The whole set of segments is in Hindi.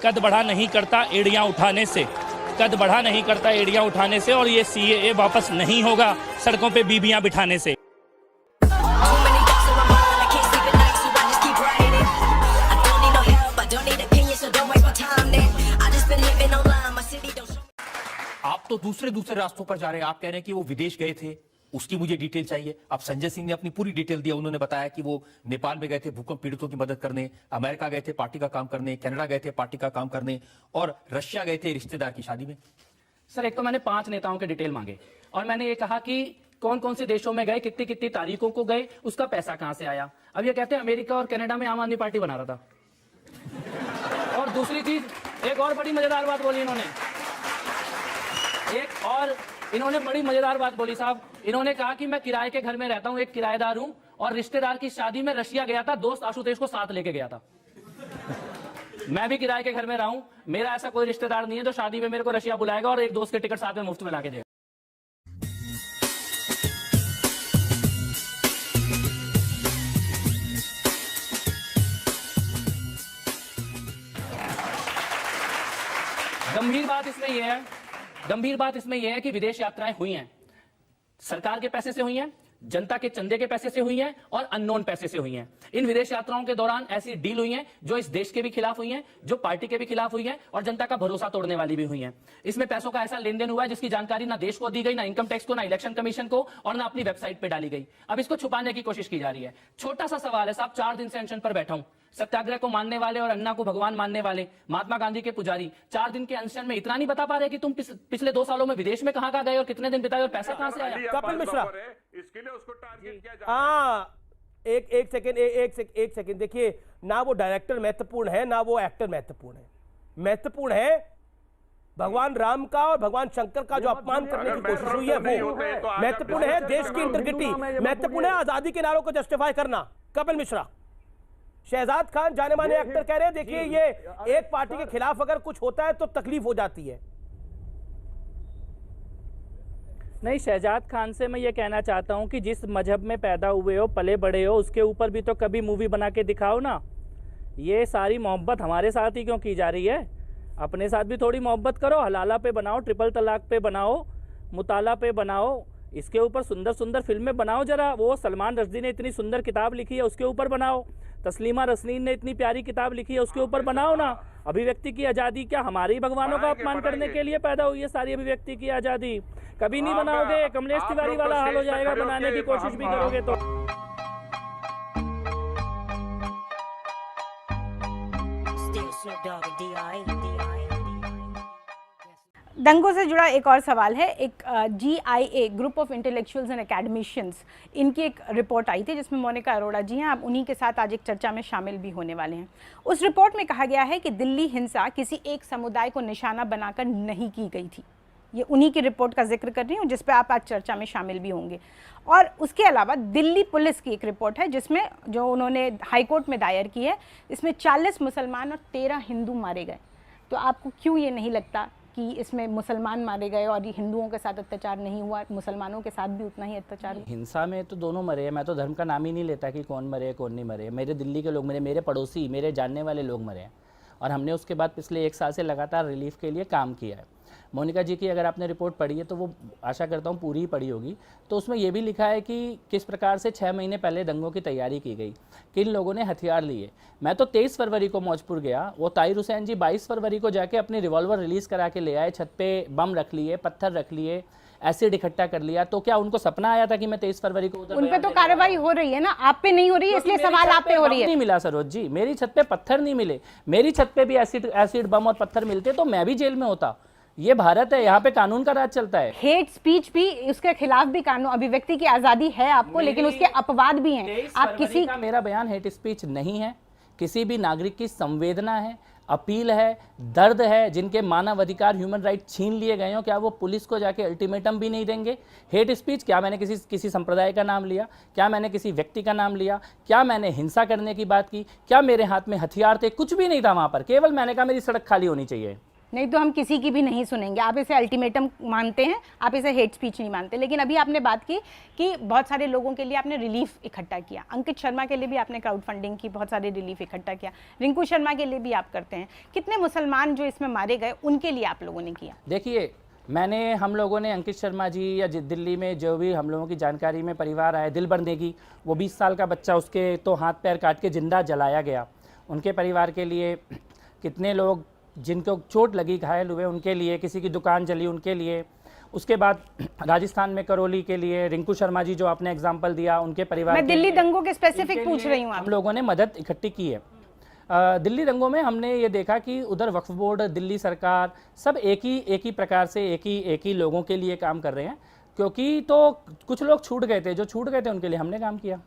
कद बढ़ा नहीं करता एड़ियां उठाने से, कद बढ़ा नहीं करता एड़ियां उठाने से, और ये CAA वापस नहीं होगा सड़कों पे बीबियां बिठाने से। आप तो दूसरे रास्तों पर जा रहे हैं। आप कह रहे हैं कि वो विदेश गए थे, उसकी मुझे डिटेल चाहिए। अब संजय सिंह ने अपनी पूरी डिटेल दिया। उन्होंने बताया कि वो नेपाल में गए थे भूकंप पीड़ितों की मदद करने, अमेरिका गए थे पार्टी का काम करने, कनाडा गए थे पार्टी का काम करने, और रशिया गए थे रिश्तेदार की शादी में। सर, एक तो मैंने 5 नेताओं के डिटेल मांगे और मैंने ये कहा कि कौन कौन से देशों में गए, कितनी कितनी तारीखों को गए, उसका पैसा कहां से आया। अब ये कहते हैं अमेरिका और कनाडा में आम आदमी पार्टी बना रहा था। और दूसरी चीज, एक और बड़ी मजेदार बात बोली इन्होंने बड़ी मजेदार बात बोली साहब। इन्होंने कहा कि मैं किराए के घर में रहता हूं, एक किराएदार हूं, और रिश्तेदार की शादी में रशिया गया था, दोस्त आशुतोष को साथ लेके गया था। मैं भी किराए के घर में रहा हूं, मेरा ऐसा कोई रिश्तेदार नहीं है जो शादी में मेरे को रशिया बुलाएगा और एक दोस्त के टिकट साथ में मुफ्त में लाके देगा। गंभीर बात इसमें यह है कि विदेश यात्राएं हुई हैं, सरकार के पैसे से हुई हैं, जनता के चंदे के पैसे से हुई हैं और अननोन पैसे से हुई हैं। इन विदेश यात्राओं के दौरान ऐसी डील हुई हैं जो इस देश के भी खिलाफ हुई हैं, जो पार्टी के भी खिलाफ हुई हैं और जनता का भरोसा तोड़ने वाली भी हुई हैं। इसमें पैसों का ऐसा लेन देन हुआ है जिसकी जानकारी ना देश को दी गई, ना इनकम टैक्स को, ना इलेक्शन कमीशन को, और ना अपनी वेबसाइट पे डाली गई। अब इसको छुपाने की कोशिश की जा रही है। छोटा सा सवाल है साहब, 4 दिन से अनशन पर बैठा हूं, सत्याग्रह को मानने वाले और अन्ना को भगवान मानने वाले, महात्मा गांधी के पुजारी 4 दिन के अनशन में इतना नहीं बता पा रहे कि तुम पिछले 2 सालों में विदेश में कहां गए और कितने दिन बिताए और पैसा कहां से आया। कपिल मिश्रा, इसके लिए उसको टारगेट किया जा रहा है। हाँ, एक सेकंड देखिए, ना वो डायरेक्टर महत्वपूर्ण है ना वो एक्टर महत्वपूर्ण है। महत्वपूर्ण है भगवान राम का और भगवान शंकर का जो अपमान करने की कोशिश हुई है वो महत्वपूर्ण है। देश की इंटीग्रिटी महत्वपूर्ण है, आजादी के नारों को जस्टिफाई करना। कपिल मिश्रा, शहजाद खान जाने माने एक्टर कह रहे हैं देखिए ये एक पार्टी के खिलाफ अगर कुछ होता है तो तकलीफ हो जाती है। नहीं, शहजाद खान से मैं ये कहना चाहता हूं कि जिस मजहब में पैदा हुए हो, पले बड़े हो, उसके ऊपर भी तो कभी मूवी बना के दिखाओ ना। ये सारी मोहब्बत हमारे साथ ही क्यों की जा रही है? अपने साथ भी थोड़ी मोहब्बत करो। हलाला पे बनाओ, ट्रिपल तलाक पे बनाओ, मुताला पे बनाओ, इसके ऊपर सुंदर सुंदर फिल्में बनाओ। जरा वो सलमान रश्दी ने इतनी सुंदर किताब लिखी है उसके ऊपर बनाओ, तस्लीमा रसनीन ने इतनी प्यारी किताब लिखी है उसके ऊपर बनाओ ना। अभिव्यक्ति की आज़ादी क्या हमारे ही भगवानों का अपमान करने के लिए पैदा हुई है? सारी अभिव्यक्ति की आज़ादी कभी नहीं बनाओगे, कमलेश तिवारी वाला हाल हो जाएगा, बनाने की कोशिश भी करोगे तो। दंगों से जुड़ा एक और सवाल है। एक GIA group of intellectuals and academicians, इनकी एक रिपोर्ट आई थी जिसमें मोनिका अरोड़ा जी हैं, आप उन्हीं के साथ आज एक चर्चा में शामिल भी होने वाले हैं। उस रिपोर्ट में कहा गया है कि दिल्ली हिंसा किसी एक समुदाय को निशाना बनाकर नहीं की गई थी। ये उन्हीं की रिपोर्ट का जिक्र कर रही हूँ जिस पर आप आज चर्चा में शामिल भी होंगे। और उसके अलावा दिल्ली पुलिस की एक रिपोर्ट है जिसमें जो उन्होंने हाईकोर्ट में दायर की है, इसमें 40 मुसलमान और 13 हिंदू मारे गए। तो आपको क्यों ये नहीं लगता कि इसमें मुसलमान मारे गए और ये हिंदुओं के साथ अत्याचार नहीं हुआ, मुसलमानों के साथ भी उतना ही अत्याचार हुआ? हिंसा में तो दोनों मरे हैं। मैं तो धर्म का नाम ही नहीं लेता कि कौन मरे कौन नहीं मरे। मेरे दिल्ली के लोग मरे, मेरे पड़ोसी, मेरे जानने वाले लोग मरे हैं। और हमने उसके बाद पिछले 1 साल से लगातार रिलीफ के लिए काम किया है। मोनिका जी की अगर आपने रिपोर्ट पढ़ी है तो वो आशा करता हूँ पूरी ही पढ़ी होगी। तो उसमें ये भी लिखा है कि किस प्रकार से 6 महीने पहले दंगों की तैयारी की गई, किन लोगों ने हथियार लिए। मैं तो 23 फरवरी को मौजपुर गया, वो ताहिर हुसैन जी 22 फरवरी को जाके अपनी रिवॉल्वर रिलीज़ करा के ले आए, छत पे बम रख लिए, पत्थर रख लिए, एसिड इकट्ठा कर लिया। तो क्या उनको सपना आया था कि मैं 23 फरवरी को उन पे तो कार्रवाई हो रही है ना, आप पे नहीं हो रही है, इसलिए सवाल आप पे हो रही है। नहीं मिला सरोज जी, मेरी छत पे पत्थर नहीं मिले। मेरी छत पे भी एसिड बम और पत्थर मिलते तो मैं भी जेल में होता। ये भारत है, यहाँ पे कानून का राज चलता है। हेट स्पीच भी, उसके खिलाफ भी कानून, अभिव्यक्ति की आजादी है आपको, लेकिन उसके अपवाद भी हैं। आप किसी का, मेरा बयान हेट स्पीच नहीं है, किसी भी नागरिक की संवेदना है, अपील है, दर्द है। जिनके मानव अधिकार, ह्यूमन राइट छीन लिए गए हो, क्या वो पुलिस को जाके अल्टीमेटम भी नहीं देंगे? हेट स्पीच क्या मैंने किसी संप्रदाय का नाम लिया? क्या मैंने किसी व्यक्ति का नाम लिया? क्या मैंने हिंसा करने की बात की? क्या मेरे हाथ में हथियार थे? कुछ भी नहीं था वहां पर। केवल मैंने कहा मेरी सड़क खाली होनी चाहिए। नहीं तो हम किसी की भी नहीं सुनेंगे। आप इसे अल्टीमेटम मानते हैं, आप इसे हेट स्पीच नहीं मानते। लेकिन अभी आपने बात की कि बहुत सारे लोगों के लिए आपने रिलीफ इकट्ठा किया, अंकित शर्मा के लिए भी आपने क्राउड फंडिंग की, बहुत सारे रिलीफ इकट्ठा किया, रिंकू शर्मा के लिए भी आप करते हैं। कितने मुसलमान जो इसमें मारे गए उनके लिए आप लोगों ने किया? देखिए, हम लोगों ने अंकित शर्मा जी या दिल्ली में जो भी हम लोगों की जानकारी में परिवार आए, दिलबर नेगी, वो 20 साल का बच्चा, उसके तो हाथ पैर काट के जिंदा जलाया गया, उनके परिवार के लिए, कितने लोग जिनको चोट लगी, घायल हुए, उनके लिए, किसी की दुकान जली, उनके लिए, उसके बाद राजस्थान में करौली के लिए रिंकू शर्मा जी जो आपने एग्जाम्पल दिया, उनके परिवार, मैं दिल्ली दंगों के स्पेसिफिक पूछ रही हूँ। हम लोगों ने मदद इकट्ठी की है। दिल्ली दंगों में हमने ये देखा कि उधर वक्फ बोर्ड, दिल्ली सरकार, सब एक ही प्रकार से एक ही लोगों के लिए काम कर रहे हैं, क्योंकि तो कुछ लोग छूट गए थे, जो छूट गए थे उनके लिए हमने काम किया।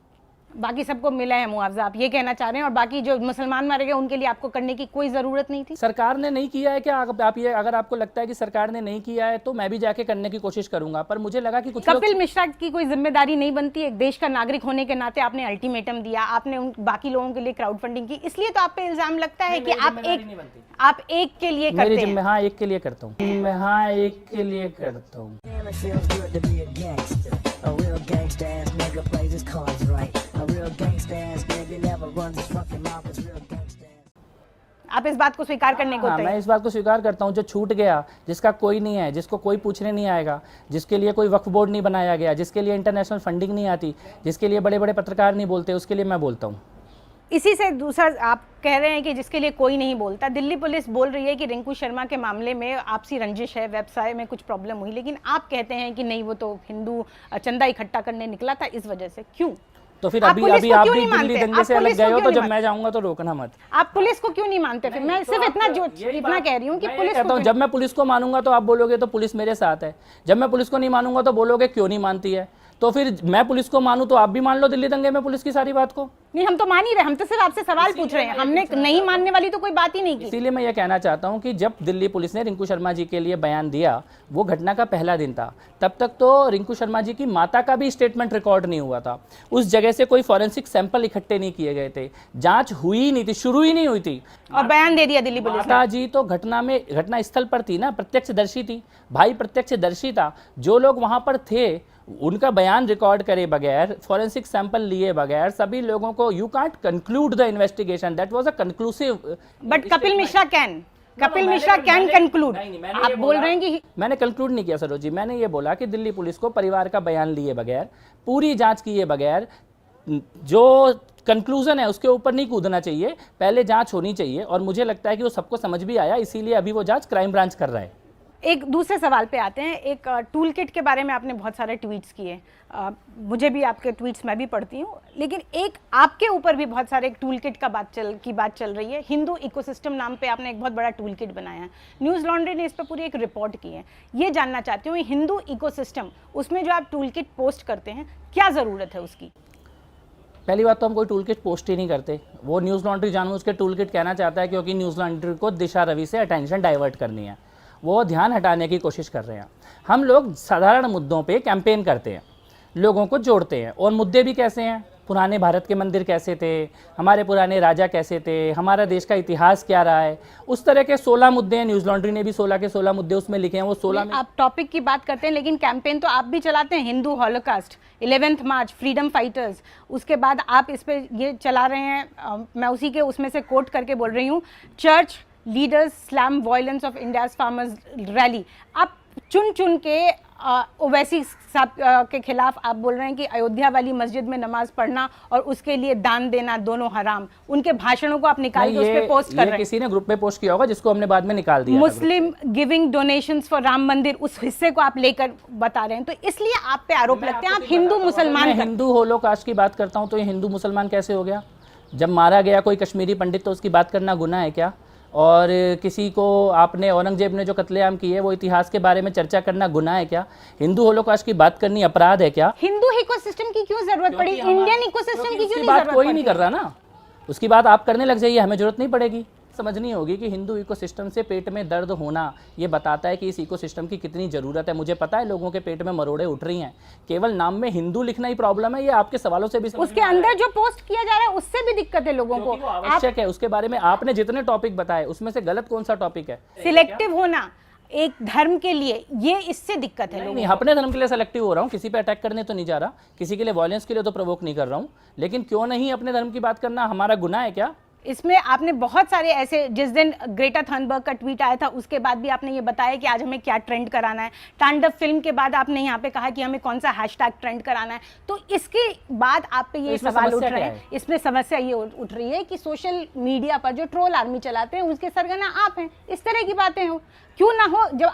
बाकी सबको मिला है मुआवजा, आप ये कहना चाह रहे हैं? और बाकी जो मुसलमान मारे गए उनके लिए आपको करने की कोई जरूरत नहीं थी? सरकार ने नहीं किया है क्या? आप ये, अगर आपको लगता है कि सरकार ने नहीं किया है तो मैं भी जाके करने की कोशिश करूंगा, पर मुझे लगा कि कुछ कपिल मिश्रा की कोई जिम्मेदारी नहीं बनती? एक देश का नागरिक होने के नाते आपने अल्टीमेटम दिया, आपने उन बाकी लोगों के लिए क्राउड फंडिंग की, इसलिए तो आप पे इल्जाम लगता है कि आप एक के लिए करते हैं। हाँ, एक के लिए करता हूँ, मैं हाँ एक के लिए करता हूँ। आप इस बात को स्वीकार करने को मैं इस बात को स्वीकार करता हूँ, जो छूट गया, जिसका कोई नहीं है, जिसको कोई पूछने नहीं आएगा, जिसके लिए कोई वक्फ बोर्ड नहीं बनाया गया, जिसके लिए इंटरनेशनल फंडिंग नहीं आती, जिसके लिए बड़े बड़े पत्रकार नहीं बोलते, उसके लिए मैं बोलता हूँ। इसी से दूसरा, आप कह रहे हैं कि जिसके लिए कोई नहीं बोलता, दिल्ली पुलिस बोल रही है कि रिंकू शर्मा के मामले में आपसी रंजिश है, व्यवसाय में कुछ प्रॉब्लम हुई, लेकिन आप कहते हैं कि नहीं, वो तो हिंदू चंदा इकट्ठा करने निकला था, इस वजह से। क्यों? तो फिर अभी आप भी दिल्ली दंगे से अलग गए हो, तो जब मैं जाऊंगा तो रोकना मत। आप पुलिस को क्यों नहीं मानते? फिर मैं सिर्फ इतना कह रही हूँ कि पुलिस को, जब मैं पुलिस को मानूंगा तो आप बोलोगे तो पुलिस मेरे साथ है, जब मैं पुलिस को नहीं मानूंगा तो बोलोगे क्यों नहीं मानती है। तो फिर मैं पुलिस को मानूं तो आप भी मान लो दिल्ली दंगे में पुलिस की सारी बात को। नहीं, हम तो मान ही रहे, हम तो सिर्फ आपसे सवाल पूछ रहे हैं, हमने नहीं मानने वाली तो कोई बात ही नहीं की। इसीलिए मैं ये कहना चाहता हूं कि जब दिल्ली पुलिस ने रिंकू शर्मा जी के लिए बयान दिया, वो घटना का पहला दिन था, तब तक तो रिंकू शर्मा जी की माता का भी स्टेटमेंट रिकॉर्ड नहीं हुआ था, उस जगह से कोई फॉरेंसिक सैंपल इकट्ठे नहीं किए गए थे, जांच हुई ही नहीं थी, शुरू ही नहीं हुई थी, और बयान दे दिया दिल्ली पुलिस ने। माता जी तो घटना स्थल पर थी ना, प्रत्यक्षदर्शी थी, भाई प्रत्यक्षदर्शी था, जो लोग वहां पर थे उनका बयान रिकॉर्ड करे बगैर, फॉरेंसिक सैंपल लिए बगैर, सभी लोगों को, you can't conclude the investigation, that was a conclusive. But Kapil Mishra can conclude. आप बोल रहे हैं कि मैंने कंक्लूड नहीं किया सरोज जी, मैंने ये बोला कि दिल्ली पुलिस को परिवार का बयान लिए बगैर, पूरी जांच किए बगैर, जो कंक्लूजन है उसके ऊपर नहीं कूदना चाहिए, पहले जांच होनी चाहिए, और मुझे लगता है कि वो सबको समझ भी आया, इसीलिए अभी वो जांच क्राइम ब्रांच कर रहा है। एक दूसरे सवाल पे आते हैं। एक टूल किट के बारे में आपने बहुत सारे ट्वीट्स किए, मुझे भी आपके ट्वीट्स मैं भी पढ़ती हूँ, लेकिन एक आपके ऊपर भी बहुत सारे टूल किट का बात चल रही है। हिंदू इकोसिस्टम नाम पे आपने एक बहुत बड़ा टूल किट बनाया है, न्यूज़ लॉन्ड्री ने इस पर पूरी एक रिपोर्ट की है। ये जानना चाहती हूँ, हिंदू इकोसिस्टम, उसमें जो आप टूल किट पोस्ट करते हैं, क्या ज़रूरत है उसकी? पहली बात तो हम कोई टूल किट पोस्ट ही नहीं करते, वो न्यूज़ लॉन्ड्री जानबूझ के टूल किट कहना चाहता है, क्योंकि न्यूज़ लॉन्ड्री को दिशा रवि से अटेंशन डाइवर्ट करनी है, वो ध्यान हटाने की कोशिश कर रहे हैं। हम लोग साधारण मुद्दों पे कैंपेन करते हैं, लोगों को जोड़ते हैं, और मुद्दे भी कैसे हैं, पुराने भारत के मंदिर कैसे थे, हमारे पुराने राजा कैसे थे, हमारा देश का इतिहास क्या रहा है, उस तरह के 16 मुद्दे हैं। न्यूज़ लॉन्ड्री ने भी 16 के 16 मुद्दे उसमें लिखे हैं, वो 16 में। आप टॉपिक की बात करते हैं, लेकिन कैंपेन तो आप भी चलाते हैं, हिंदू हॉलोकास्ट, 11th मार्च, फ्रीडम फाइटर्स, उसके बाद आप इस पे ये चला रहे हैं, मैं उसी के उसमें से कोट करके बोल रही हूँ, church leaders slam violence of India's farmers rally. आप चुन चुन के ओवैसी साहब के खिलाफ आप बोल रहे हैं कि अयोध्या वाली मस्जिद में नमाज पढ़ना और उसके लिए दान देना दोनों हराम। उनके भाषणों को आप निकाल के उस पे पोस्ट कर रहे हैं। किसी ने ग्रुप में पोस्ट किया होगा, जिसको हमने बाद में निकाल दिया। मुस्लिम गिविंग डोनेशंस फॉर राम मंदिर, उस हिस्से को आप लेकर बता रहे हैं, तो इसलिए आप पे आरोप लगते हैं आप हिंदू मुसलमान। हिंदू होलोकास्ट की बात करता हूँ तो ये हिंदू मुसलमान कैसे हो गया? जब मारा गया कोई कश्मीरी पंडित तो उसकी बात करना गुनाह है क्या? और किसी को आपने, औरंगजेब ने जो कत्लेआम किए वो इतिहास के बारे में चर्चा करना गुनाह है क्या? हिंदू होलोकास्ट की बात करनी अपराध है क्या? हिंदू इकोसिस्टम की क्यों जरूरत पड़ी? इंडियन इकोसिस्टम की क्यों नहीं बात जरूरत कोई नहीं कर रहा ना, उसकी बात आप करने लग जाइए, हमें जरूरत नहीं पड़ेगी। समझनी होगी कि हिंदू इकोसिस्टम से पेट में दर्द होना ये बताता है कि इस इकोसिस्टम की कितनी ज़रूरत है। मुझे पता है लोगों के पेट में मरोड़े उठ रही हैं, केवल नाम में हिंदू लिखना ही प्रॉब्लम है, ये आपके सवालों से भी उसके अंदर जो पोस्ट किया जा रहा है उससे भी दिक्कत है लोगों को। आवश्यक है। उसके बारे में आपने जितने टॉपिक बताए उसमें से गलत कौन सा टॉपिक है? सिलेक्टिव होना एक धर्म के लिए, ये इससे दिक्कत है। नहीं, अपने धर्म के लिए सेलेक्टिव हो रहा हूँ, किसी पे अटैक करने तो नहीं जा रहा, किसी के लिए वॉयलेंस के लिए तो प्रोवोक नहीं कर रहा हूँ, लेकिन क्यों नहीं अपने धर्म की बात करना हमारा गुनाह है क्या? इसमें आपने बहुत सारे ऐसे, जिस दिन ग्रेटा थर्नबर्ग का ट्वीट आया था उसके बाद भी आपने ये बताया कि आज हमें क्या ट्रेंड कराना है। तांडव फिल्म के बाद आपने यहाँ पे कहा कि हमें कौन सा हैशटैग ट्रेंड कराना है। तो इसके बाद आप पे ये सवाल उठ रहे हैं, इसमें समस्या ये उठ रही है कि सोशल मीडिया पर जो ट्रोल आर्मी चलाते हैं उसके सरगना आप हैं। इस तरह की बातें हो, क्यों ना हो, जब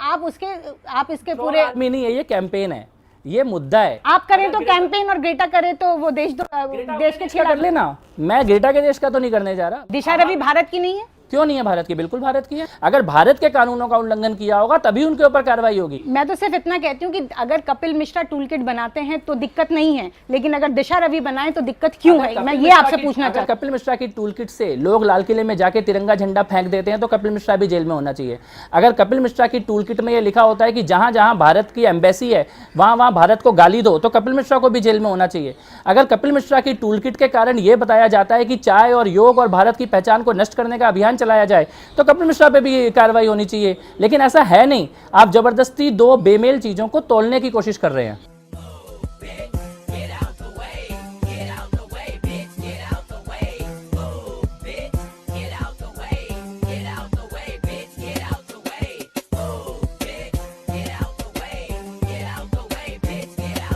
आप इसके पूरे आर्मी नहीं है, ये कैंपेन है, ये मुद्दा है। आप करें तो कैंपेन और ग्रेटा करे तो वो देश के क्या कर लेना, मैं ग्रेटा के देश का तो नहीं करने जा रहा। दिशा रवि भारत की नहीं है? क्यों नहीं है भारत की? बिल्कुल भारत की है। अगर भारत के कानूनों का उल्लंघन किया होगा तभी उनके ऊपर कार्रवाई होगी। मैं तो सिर्फ इतना कहती हूँ कि अगर कपिल मिश्रा टूलकिट बनाते हैं तो दिक्कत नहीं है, लेकिन अगर दिशा रवि बनाए तो दिक्कत क्यों है? मैं ये आपसे पूछना चाहता हूँ। कपिल मिश्रा की टूलकिट से लोग लाल किले में जाके तिरंगा झंडा फेंक देते हैं तो कपिल मिश्रा भी जेल में होना चाहिए। अगर कपिल मिश्रा की टूलकिट में ये लिखा होता है कि जहां जहां भारत की एम्बेसी है वहां वहां भारत को गाली दो तो कपिल मिश्रा को भी जेल में होना चाहिए। अगर कपिल मिश्रा की टूलकिट के कारण यह बताया जाता है कि चाय और योग और भारत की पहचान को नष्ट करने का अभियान चलाया जाए तो कपिल मिश्रा पे भी कार्रवाई होनी चाहिए, लेकिन ऐसा है नहीं। आप जबरदस्ती दो बेमेल चीजों को तोलने की कोशिश कर रहे हैं।